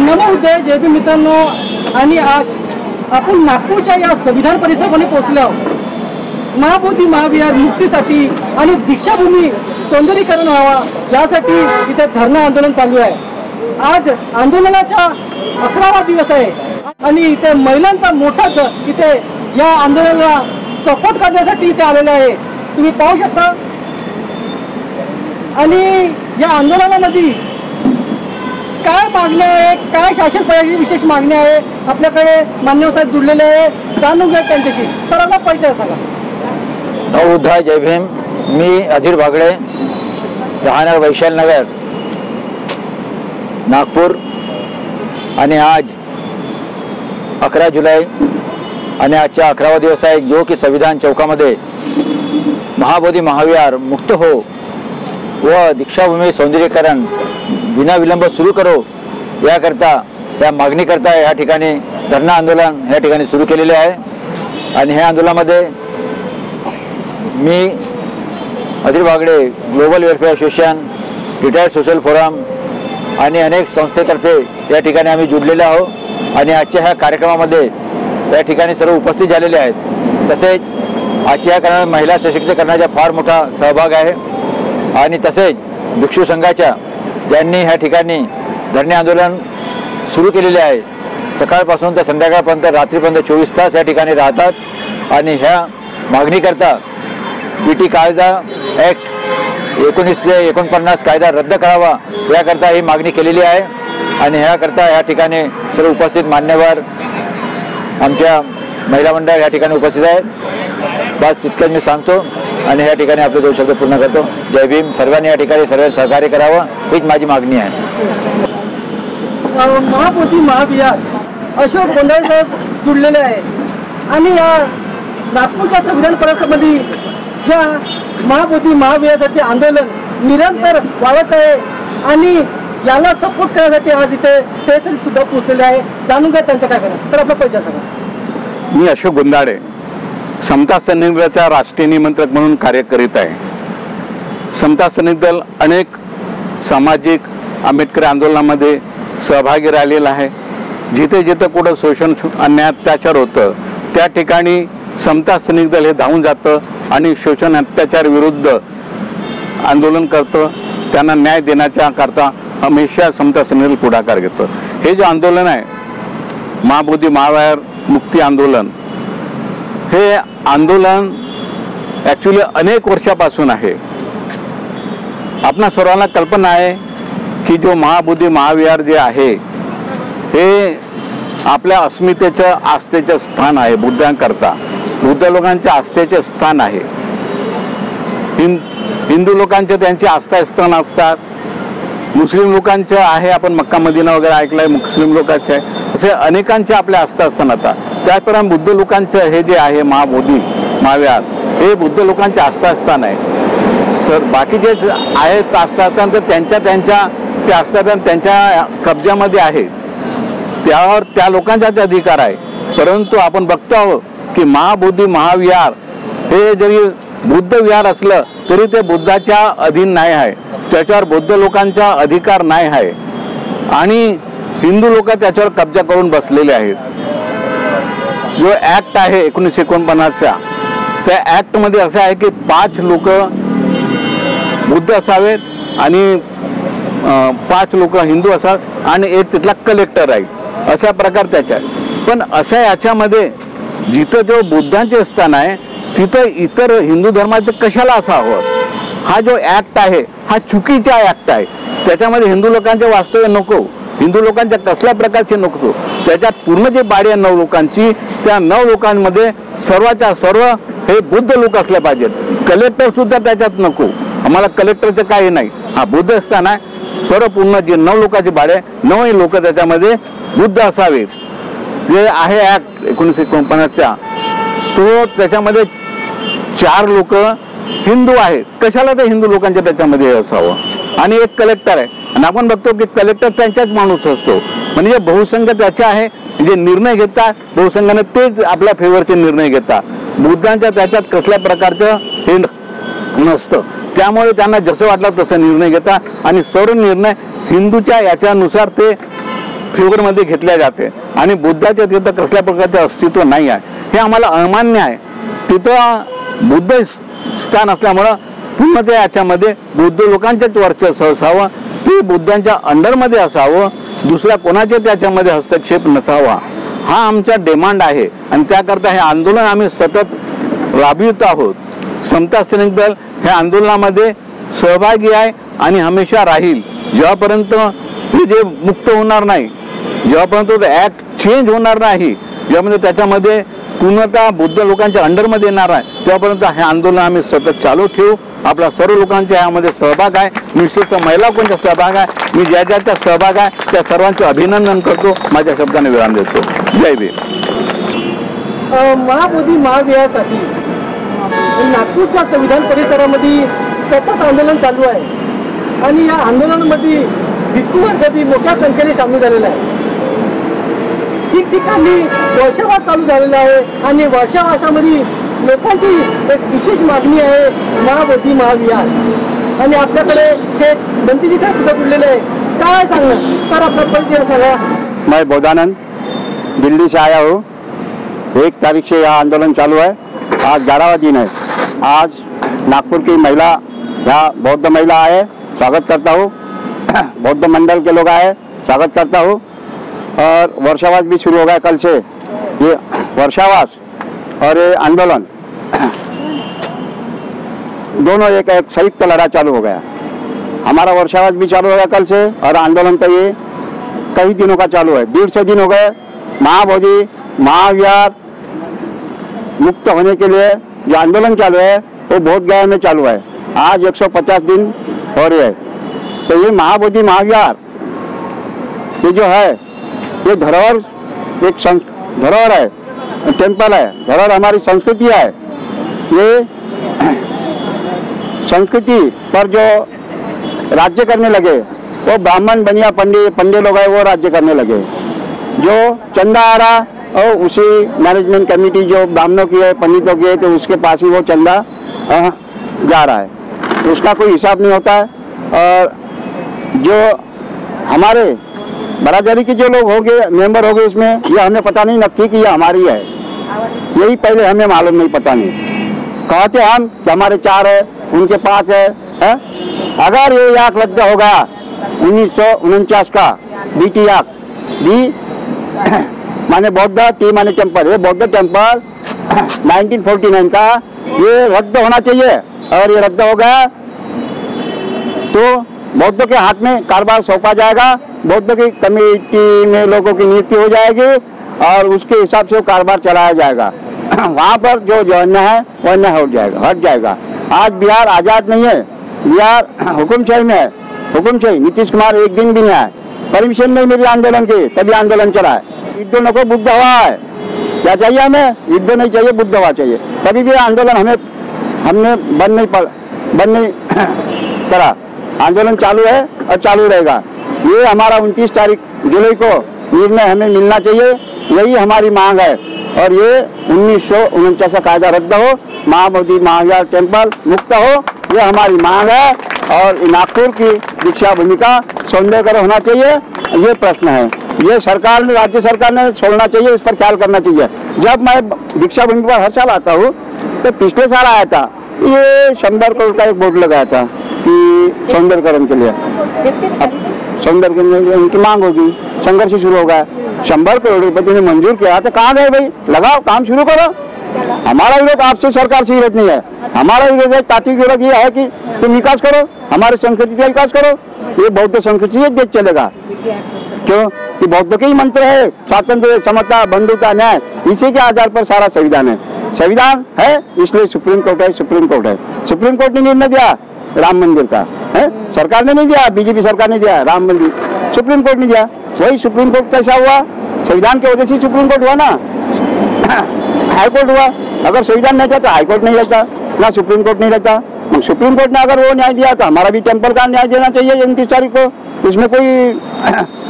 नमोदय जय भीम मित्रांनो, आणि आज आपण नागपूरच्या या संविधान परिसरामध्ये पोहोचलो आहोत। महाबोधी महाविहार मुक्तीसाठी आणि दीक्षाभूमी सौंदर्यीकरण व्हावा यासाठी इथे धरणं आंदोलन चालू आहे। आज आंदोलनाचा 11वा दिवस आहे आणि इथे महिलांचा मोठा इथे या आंदोलनाला सपोर्ट करण्यासाठी इथे आलेला आहे, तुम्ही पाहू शकता। आणि या आंदोलनामध्ये काय मागण्या आहे, काय शासन पाहिजे विशेष मागण्या आहे, आपल्याकडे मान्यवर साहेब जुळलेले आहे, जाणून घ्या त्यांच्याशी। सरांना पहिलं सांगा। नमोदय जय भीम, मी अधीर बागडे, राहणार वैशाल नगर, नागपूर। आणि आज 11 जुलै आणि आजचा 11वा दिवस आहे, जो की संविधान चौकामध्ये महाबोधी महाविहार मुक्त हो व दीक्षाभूमी सौंदर्यीकरण बिना विलंब सुरू करो याकरता, या मागणीकरता या ठिकाणी धरणं आंदोलन या ठिकाणी सुरू केलेले आहे। आणि ह्या आंदोलनामध्ये मी Adhir Bagde, global welfare association, retired social forum आणि अनेक संस्थेतर्फे या ठिकाणी आम्ही जुडलेले आहोत। आणि आजच्या ह्या कार्यक्रमामध्ये या ठिकाणी सर्व उपस्थित झालेले आहेत। तसेच आजच्या या महिला सशक्तीकरणाचा फार मोठा सहभाग आहे। आणि तसेच भिक्षू संघाच्या ज्यांनी ह्या ठिकाणी धरणे आंदोलन सुरू केलेले आहे, सकाळपासून तर संध्याकाळपर्यंत, रात्रीपर्यंत 24 तास या ठिकाणी राहतात। आणि ह्या मागणीकरता बीटी कायदा ॲक्ट 1949 कायदा रद्द करावा याकरता ही मागणी केलेली आहे। आणि ह्याकरता या ठिकाणी सर्व उपस्थित मान्यवर आमच्या महिला मंडळ या ठिकाणी उपस्थित आहेत। बस तितकंच मी सांगतो आणि या ठिकाणी आपले 2 शब्द पूर्ण करतो। जय भीम। सर्वांनी या ठिकाणी सर्व सहकार्य करावं हीच माझी मागणी आहे। महाबोधी महाविहार अशोक गोंधळे साहेब जुळलेले आहे आणि या नागपूरच्या संविधान परिसरामध्ये ज्या महाबोधी महाविहारासाठी आंदोलन निरंतर वाढत आहे आणि याला सपोर्ट करण्यासाठी आज इथे ते सुद्धा पोहोचलेले आहे। जाणून घ्या त्यांचं काय करा। सर आपलं पहिलं सांगा। मी अशोक गोंधळे, समता सैनिक दलाचा राष्ट्रीय निमंत्रक म्हणून कार्य करीत आहे। समता सैनिक दल अनेक सामाजिक आंबेडकरी आंदोलनामध्ये सहभागी राहिलेला आहे। जिथे जिथे कुठं शोषण अन्याय अत्याचार होतं त्या ठिकाणी समता सैनिक दल हे धावून जातं आणि शोषण अत्याचार विरुद्ध आंदोलन करतं, त्यांना न्याय देण्याच्या करता हमेशा समता सैनिक दल पुढाकार घेतं। हे जे आंदोलन आहे महाबोधी महाविहार मुक्ती आंदोलन, हे आंदोलन ॲक्च्युली अनेक वर्षापासून आहे। आपणा सर्वांना कल्पना आहे की जो महाबोधी महाविहार जे आहे हे आपल्या अस्मितेचं आस्थेचं स्थान आहे। बुद्धांकरता बुद्ध लोकांच्या आस्थेचे स्थान आहे। हिंदू लोकांचे त्यांची आस्थास्थान असतात, मुस्लिम लोकांचं आहे, आपण मक्का मदिना वगैरे ऐकलंय, मुस्लिम लोकांचे आहे, असे अनेकांचे आपले आस्थास्थान आता। त्याचप्रमाणे बुद्ध लोकांचं हे जे आहे महाबोधी महाविहार हे बुद्ध लोकांचे आस्थास्थान आहे। सर बाकीचे आहेत आस्थास्थान तर त्यांच्या ते आस्थास्थान त्यांच्या कब्जामध्ये आहे, त्यावर त्या लोकांचाच अधिकार आहे। परंतु आपण बघतो आहोत की महाबोधी महाविहार हे जरी बुद्ध विहार असलं तरी ते बुद्धाच्या अधीन नाही आहे, त्याच्यावर बौद्ध लोकांचा अधिकार नाही आहे आणि हिंदू लोक त्याच्यावर कब्जा करून बसलेले आहेत। जो ॲक्ट आहे 1949चा, त्या ॲक्टमध्ये असं आहे की 5 लोक बुद्ध असावेत आणि 5 लोक हिंदू असावेत आणि एक तिथला कलेक्टर आहे, अशा प्रकार त्याच्या। पण अशा याच्यामध्ये जिथं जो बुद्धांचे स्थान आहे तिथं इतर हिंदू धर्माचं कशाला असावं? हा जो ॲक्ट आहे हा चुकीचा ॲक्ट आहे। त्याच्यामध्ये हिंदू लोकांचे वास्तव्य नको, हिंदू लोकांच्या कसल्या प्रकारचे नको। त्याच्यात पूर्ण जे बाडी आहे 9 लोकांची, त्या 9 लोकांमध्ये सर्वाच्या सर्व हे बुद्ध लोक असले पाहिजेत। कलेक्टर सुद्धा त्याच्यात नको, आम्हाला कलेक्टरचं काही नाही, हा बुद्ध स्थान आहे। सर्व पूर्ण जे 9 लोकांची बाडी आहे 9 लोक त्याच्यामध्ये बुद्ध असावेत। जे आहे ॲक्ट 1949चा, तो त्याच्यामध्ये 4 लोक हिंदू आहेत, कशाला ते हिंदू लोकांच्या त्याच्यामध्ये असावं। आणि एक कलेक्टर आहे आणि आपण बघतो की कलेक्टर त्यांचाच माणूस असतो, म्हणजे बहुसंघ त्याचे आहे, जे निर्णय घेतात बहुसंघाने तेच आपल्या फेवरचे निर्णय घेतात। बुद्धांच्या त्याच्यात कसल्या प्रकारचं हे नसतं, त्यामुळे त्यांना जसं वाटलं तसं निर्णय घेतात आणि सर्व निर्णय हिंदूच्या याच्यानुसार ते फेवरमध्ये घेतल्या जाते आणि बुद्धाच्या तिथं कसल्या प्रकारचे अस्तित्व नाही आहे, हे आम्हाला अमान्य आहे. तिथं बुद्ध स्थान असल्यामुळं पूर्ण त्या याच्यामध्ये बुद्ध लोकांचेच वर्चस्व असावं, ते बुद्धांच्या अंडरमध्ये असावं, दुसऱ्या कोणाच्या त्याच्यामध्ये हस्तक्षेप नसावा, हा आमचा डिमांड आहे. आणि त्याकरता हे आंदोलन आम्ही सतत राबवित आहोत. समता सैनिक दल हे आंदोलनामध्ये सहभागी आहे आणि हमेशा राहील. जेव्हापर्यंत हे जे मुक्त होणार नाही, जेव्हापर्यंत ॲक्ट चेंज होणार नाही, जेव्हापर्यंत त्याच्यामध्ये पूर्णतः बुद्ध लोकांच्या अंडरमध्ये येणार आहे, तेव्हापर्यंत हे आंदोलन आम्ही सतत चालू ठेवू. आपला सर्व लोकांचा यामध्ये सहभाग आहे, निश्चित महिला लोकांचा सहभाग आहे. मी ज्या ज्याचा सहभाग आहे त्या सर्वांचे अभिनंदन करतो. माझ्या शब्दाने विराम देतो. जय भीम. महाबोधी महाविहारासाठी नागपूरच्या संविधान परिसरामध्ये सतत आंदोलन चालू आहे आणि या आंदोलनामध्ये भिक्खू वर्ग मोठ्या संख्येने सामील झालेला आहे. ठिकठिकाणी वर्षावास चालू झालेला आहे आणि वर्षावासामध्ये लोकांची एक विशेष मागणी आहे महाबोधी महाविहार. आणि आपल्याकडे हे बंतीजी साहेब सुद्धा बोललेले आहे. काय सांगणार सर, आपला परिचय सांगा. मैं बोधानंद दिल्ली से आया हूँ. 1 तारीख से यह आंदोलन चालू है. आज 11वां दिन है. आज नागपुर की महिला, यहाँ बौद्ध महिला आए, स्वागत करता हूँ. बौद्ध मंडल के लोग आए, स्वागत करता हूँ. और वर्षावास भी शुरू हो गया कल से. ये वर्षावास और ये आंदोलन दोनों एक संयुक्त लड़ाई चालू हो गया. हमारा वर्षावास भी चालू हो गया कल से और आंदोलन तो ये कई दिनों का चालू है. 150 दिन हो गए. महाबोधि महाविहार मुक्त होने के लिए जो आंदोलन चालू है वो बोधगया में चालू है. आज 150 दिन हो रहे हैं. तो ये महाबोधि महाविहार ये जो है ये धरोहर, एक धरोहर है, टेम्पल है. धरोहर हमारी संस्कृति है. ये संस्कृति पर जो राज्य करने लगे वो ब्राह्मण बनिया पंडे लोग हैं, वो राज्य करने लगे. जो चंदा आ रहा और उसी मैनेजमेंट कमेटी जो ब्राह्मणों की है, पंडितों की है, तो उसके पास ही वो चंदा जा रहा है. उसका कोई हिसाब नहीं होता है. और जो हमारे बरादरी के जो लोग हो गए, मेंबर हो गए इसमें, ये हमें पता नहीं लगती कि ये हमारी है. यही पहले हमें मालूम नहीं, पता नहीं. कहते हम कि हमारे 4 है, उनके 5 है. अगर ये याक रद्द होगा 1949 का बीटी याक, बी माने बौद्ध, टी माने टेम्पल, ये बौद्ध टेम्पल 1949 का ये रद्द होना चाहिए. और ये रद्द हो गया तो बौद्ध के हाथ में कारोबार सौंपा जाएगा. बौद्ध की कमेटी में लोगों की नियुक्ति हो जाएगी और उसके हिसाब से वो कारोबार चलाया जाएगा. वहाँ पर जो अन्याय है वो अन्याय हट जाएगा. आज बिहार आज़ाद नहीं है, बिहार हुकुमशाही में है. हुकुमशाही नीतीश कुमार एक दिन भी नहीं आए, परमिशन नहीं मिली आंदोलन की, तभी आंदोलन चला है. युद्ध न को बुद्ध हवा है. क्या चाहिए हमें? युद्ध नहीं चाहिए, बुद्ध हवा चाहिए. तभी भी आंदोलन हमने बंद नहीं करा. आंदोलन चालू है और चालू रहेगा. ये हमारा 29 तारीख जुलाई को निर्णय हमें मिलना चाहिए, यही हमारी मांग है. और ये 1949 का कायदा रद्द हो, महाबोधि महाविहार टेम्पल मुक्त हो, ये हमारी मांग है. और नागपुर की दीक्षा भूमि का सौंदर्यकरण होना चाहिए, ये प्रश्न है. ये सरकार ने, राज्य सरकार ने छोड़ना चाहिए, इस पर ख्याल करना चाहिए. जब मैं दीक्षा भूमि पर हर साल आता हूँ तो पिछले साल आया था, ये 100 करोड़ का एक बोर्ड लगाया था कि सौंदर्यकरण के लिए. सौंदर्यकरण उनकी मांग होगी, संघर्ष शुरू होगा. 100 करोड़ रुपये ने मंजूर किया तो कहाँ गए भाई? लगाओ, काम शुरू करो. हमारा विरोध आपसे सरकार से विरोध नहीं है. हमारा विरोध है, तात्विक विरोध ये है कि तुम विकास करो, हमारे संस्कृति का विकास करो. ये बौद्ध संस्कृति से देश चलेगा. क्यों? कि बौद्ध के ही मंत्र है, स्वातंत्र, समता, बंधुता, न्याय. इसी के आधार पर सारा संविधान है. संविधान है इसलिए सुप्रीम कोर्ट है. सुप्रीम कोर्ट ने निर्णय दिया राम मंदिर का, है सरकार ने नहीं दिया, बीजेपी सरकार ने दिया. राम मंदिर सुप्रीम कोर्ट ने दिया. वही सुप्रीम कोर्ट कैसा हुआ? संविधान की वजह से सुप्रीम कोर्ट हुआ ना, हाई कोर्ट हुआ. अगर संविधान नहीं था तो हाई कोर्ट नहीं रहता, ना सुप्रीम कोर्ट नहीं रहता. सुप्रीम कोर्ट ने अगर वो न्याय दिया तो हमारा भी टेम्पल का न्याय देना चाहिए 29 तारीख को. इसमें कोई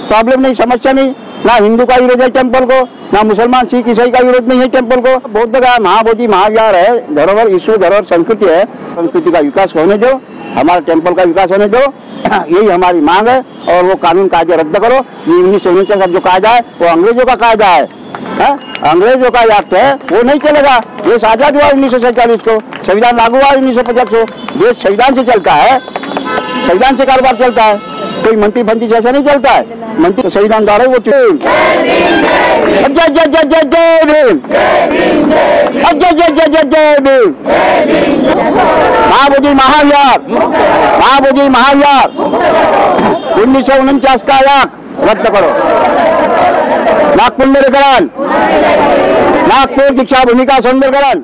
प्रॉब्लम नहीं, समस्या नहीं. ना हिंदू का विरोध है टेम्पल को, ना मुसलमान सिख ईसाई का विरोध नहीं है टेम्पल को। बौद्ध का महाबोधि महाविहार है, धरोहर ईश्वर धरोहर संस्कृति है, संस्कृति का विकास होने दो, हमारा टेम्पल का विकास होने दो, यही हमारी मांग है। और वो कानून कायदे रद्द करो। ये 1949 का जो कायदा है वो अंग्रेजों का कायदा है, अंग्रेजों का एक्ट है, वो नहीं चलेगा। देश आजाद हुआ 1947 को, संविधान लागू हुआ 1950 को। देश संविधान से चलता है, संविधान से कारोबार चलता है, कोई मंत्री फंत्री से ऐसा नहीं चलता है। मंत्री संविधान द्वारा वो जय जय जय जय जय भीम, जय जय जय जय जय भीम। महाबोधि महाविहार, महाबोधि महाविहार 1949 का एक्ट रद्द करो। नागपुर मेरेकरण, नागपुर दीक्षा भूमि का सौंदर्यकरण।